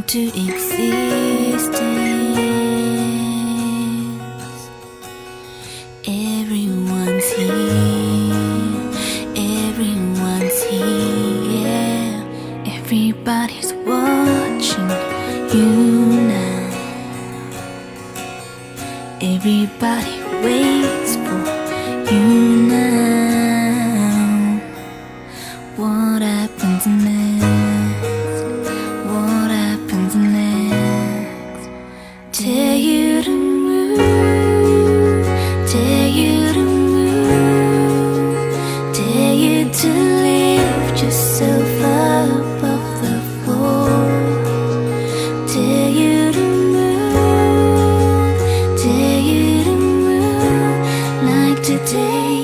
into existence. Everyone's here, everyone's here. Everybody's watching you now. Everybody waits for you now. What happens next? What happens next? Tell you to move, tell you to move, tell you to lift yourself above the floor. Tell you to move, tell you to move like today.